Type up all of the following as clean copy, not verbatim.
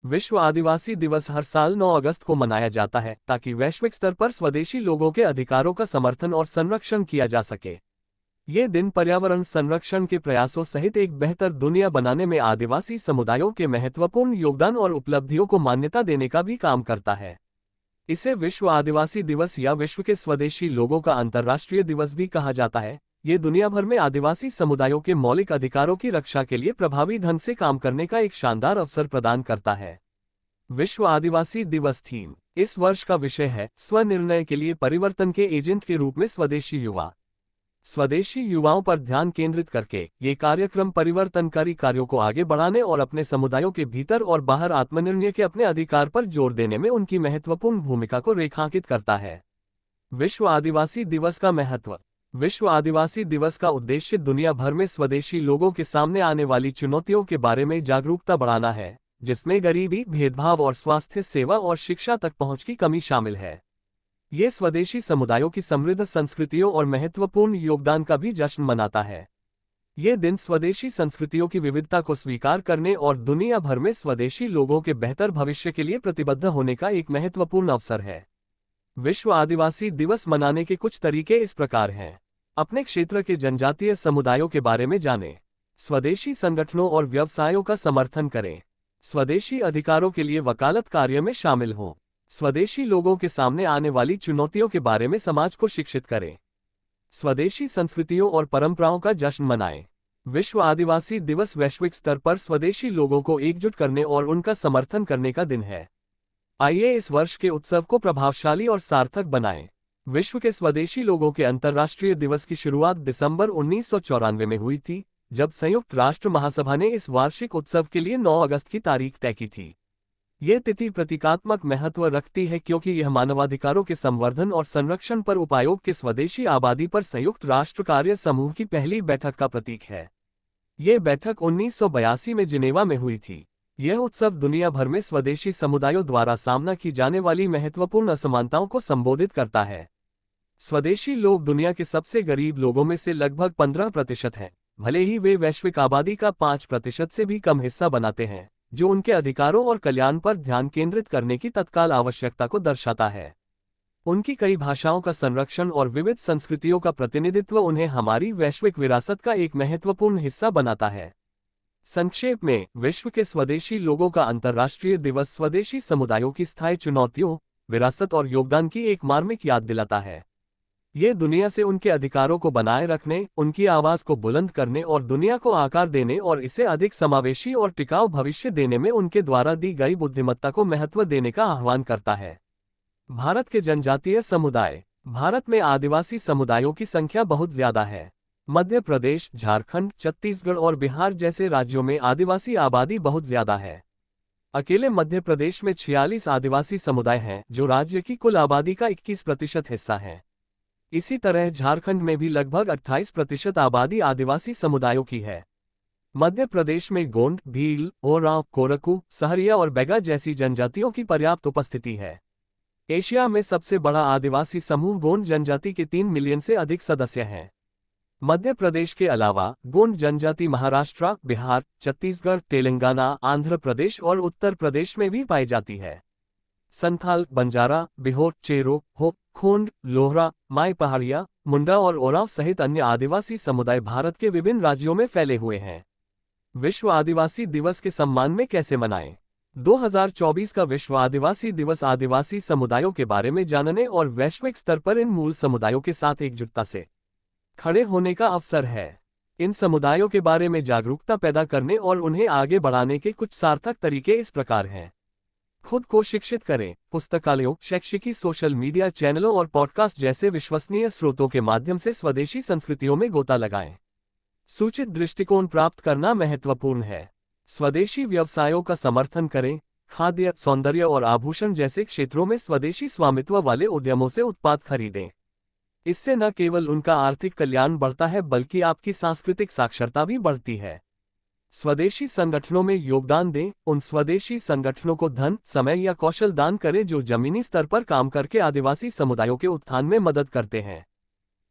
विश्व आदिवासी दिवस हर साल 9 अगस्त को मनाया जाता है ताकि वैश्विक स्तर पर स्वदेशी लोगों के अधिकारों का समर्थन और संरक्षण किया जा सके। ये दिन पर्यावरण संरक्षण के प्रयासों सहित एक बेहतर दुनिया बनाने में आदिवासी समुदायों के महत्वपूर्ण योगदान और उपलब्धियों को मान्यता देने का भी काम करता है। इसे विश्व आदिवासी दिवस या विश्व के स्वदेशी लोगों का अंतर्राष्ट्रीय दिवस भी कहा जाता है। ये दुनिया भर में आदिवासी समुदायों के मौलिक अधिकारों की रक्षा के लिए प्रभावी ढंग से काम करने का एक शानदार अवसर प्रदान करता है। विश्व आदिवासी दिवस थीम इस वर्ष का विषय है स्वनिर्णय के लिए परिवर्तन के एजेंट के रूप में स्वदेशी युवा। स्वदेशी युवाओं पर ध्यान केंद्रित करके ये कार्यक्रम परिवर्तनकारी कार्यों को आगे बढ़ाने और अपने समुदायों के भीतर और बाहर आत्मनिर्णय के अपने अधिकार पर जोर देने में उनकी महत्वपूर्ण भूमिका को रेखांकित करता है। विश्व आदिवासी दिवस का महत्व। विश्व आदिवासी दिवस का उद्देश्य दुनिया भर में स्वदेशी लोगों के सामने आने वाली चुनौतियों के बारे में जागरूकता बढ़ाना है, जिसमें गरीबी, भेदभाव और स्वास्थ्य सेवा और शिक्षा तक पहुंच की कमी शामिल है। ये स्वदेशी समुदायों की समृद्ध संस्कृतियों और महत्वपूर्ण योगदान का भी जश्न मनाता है। ये दिन स्वदेशी संस्कृतियों की विविधता को स्वीकार करने और दुनिया भर में स्वदेशी लोगों के बेहतर भविष्य के लिए प्रतिबद्ध होने का एक महत्वपूर्ण अवसर है। विश्व आदिवासी दिवस मनाने के कुछ तरीके इस प्रकार हैं। अपने क्षेत्र के जनजातीय समुदायों के बारे में जानें। स्वदेशी संगठनों और व्यवसायों का समर्थन करें। स्वदेशी अधिकारों के लिए वकालत कार्य में शामिल हों। स्वदेशी लोगों के सामने आने वाली चुनौतियों के बारे में समाज को शिक्षित करें। स्वदेशी संस्कृतियों और परंपराओं का जश्न मनाएं। विश्व आदिवासी दिवस वैश्विक स्तर पर स्वदेशी लोगों को एकजुट करने और उनका समर्थन करने का दिन है। आइए इस वर्ष के उत्सव को प्रभावशाली और सार्थक बनाएं। विश्व के स्वदेशी लोगों के अंतर्राष्ट्रीय दिवस की शुरुआत दिसंबर 1994 में हुई थी, जब संयुक्त राष्ट्र महासभा ने इस वार्षिक उत्सव के लिए 9 अगस्त की तारीख तय की थी। ये तिथि प्रतीकात्मक महत्व रखती है क्योंकि यह मानवाधिकारों के संवर्धन और संरक्षण पर उपायोग के स्वदेशी आबादी पर संयुक्त राष्ट्र कार्य समूह की पहली बैठक का प्रतीक है। ये बैठक 1982 में जिनेवा में हुई थी। यह उत्सव दुनिया भर में स्वदेशी समुदायों द्वारा सामना की जाने वाली महत्वपूर्ण असमानताओं को संबोधित करता है। स्वदेशी लोग दुनिया के सबसे गरीब लोगों में से लगभग 15% हैं, भले ही वे वैश्विक आबादी का 5% से भी कम हिस्सा बनाते हैं, जो उनके अधिकारों और कल्याण पर ध्यान केंद्रित करने की तत्काल आवश्यकता को दर्शाता है। उनकी कई भाषाओं का संरक्षण और विविध संस्कृतियों का प्रतिनिधित्व उन्हें हमारी वैश्विक विरासत का एक महत्वपूर्ण हिस्सा बनाता है। संक्षेप में, विश्व के स्वदेशी लोगों का अंतर्राष्ट्रीय दिवस स्वदेशी समुदायों की स्थायी चुनौतियों, विरासत और योगदान की एक मार्मिक याद दिलाता है। ये दुनिया से उनके अधिकारों को बनाए रखने, उनकी आवाज को बुलंद करने और दुनिया को आकार देने और इसे अधिक समावेशी और टिकाऊ भविष्य देने में उनके द्वारा दी गई बुद्धिमत्ता को महत्व देने का आह्वान करता है। भारत के जनजातीय समुदाय। भारत में आदिवासी समुदायों की संख्या बहुत ज्यादा है। मध्य प्रदेश, झारखंड, छत्तीसगढ़ और बिहार जैसे राज्यों में आदिवासी आबादी बहुत ज्यादा है। अकेले मध्य प्रदेश में 46 आदिवासी समुदाय हैं, जो राज्य की कुल आबादी का 21% हिस्सा है। इसी तरह झारखंड में भी लगभग 28% आबादी आदिवासी समुदायों की है। मध्य प्रदेश में गोंड, भील, ओरांव, कोरकू, सहरिया और बैगा जैसी जनजातियों की पर्याप्त उपस्थिति है। एशिया में सबसे बड़ा आदिवासी समूह गोंड जनजाति के 3 मिलियन से अधिक सदस्य हैं। मध्य प्रदेश के अलावा गोंड जनजाति महाराष्ट्र, बिहार, छत्तीसगढ़, तेलंगाना, आंध्र प्रदेश और उत्तर प्रदेश में भी पाई जाती है। संथाल, बंजारा, बिहोर, चेरो, हो, खोंड, लोहरा, माई पहाड़िया, मुंडा और ओरांव सहित अन्य आदिवासी समुदाय भारत के विभिन्न राज्यों में फैले हुए हैं। विश्व आदिवासी दिवस के सम्मान में कैसे मनाएं? 2024 का विश्व आदिवासी दिवस आदिवासी समुदायों के बारे में जानने और वैश्विक स्तर पर इन मूल समुदायों के साथ एकजुटता से खड़े होने का अवसर है। इन समुदायों के बारे में जागरूकता पैदा करने और उन्हें आगे बढ़ाने के कुछ सार्थक तरीके इस प्रकार हैं। खुद को शिक्षित करें। पुस्तकालयों, शैक्षिकी, सोशल मीडिया चैनलों और पॉडकास्ट जैसे विश्वसनीय स्रोतों के माध्यम से स्वदेशी संस्कृतियों में गोता लगाएं। सूचित दृष्टिकोण प्राप्त करना महत्वपूर्ण है। स्वदेशी व्यवसायों का समर्थन करें। खाद्य, सौंदर्य और आभूषण जैसे क्षेत्रों में स्वदेशी स्वामित्व वाले उद्यमों से उत्पाद खरीदें। इससे न केवल उनका आर्थिक कल्याण बढ़ता है, बल्कि आपकी सांस्कृतिक साक्षरता भी बढ़ती है। स्वदेशी संगठनों में योगदान दें। उन स्वदेशी संगठनों को धन, समय या कौशल दान करें जो जमीनी स्तर पर काम करके आदिवासी समुदायों के उत्थान में मदद करते हैं।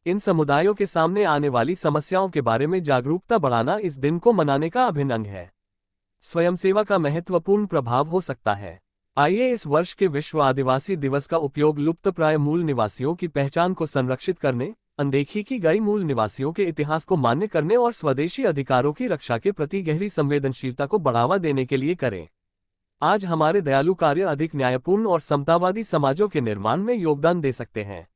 इन समुदायों के सामने आने वाली समस्याओं के बारे में जागरूकता बढ़ाना इस दिन को मनाने का अभिन्न अंग है। स्वयंसेवा का महत्वपूर्ण प्रभाव हो सकता है। आइए इस वर्ष के विश्व आदिवासी दिवस का उपयोग लुप्तप्राय मूल निवासियों की पहचान को संरक्षित करने, अनदेखी की गई मूल निवासियों के इतिहास को मान्य करने और स्वदेशी अधिकारों की रक्षा के प्रति गहरी संवेदनशीलता को बढ़ावा देने के लिए करें। आज हमारे दयालु कार्य अधिक न्यायपूर्ण और समतावादी समाजों के निर्माण में योगदान दे सकते हैं।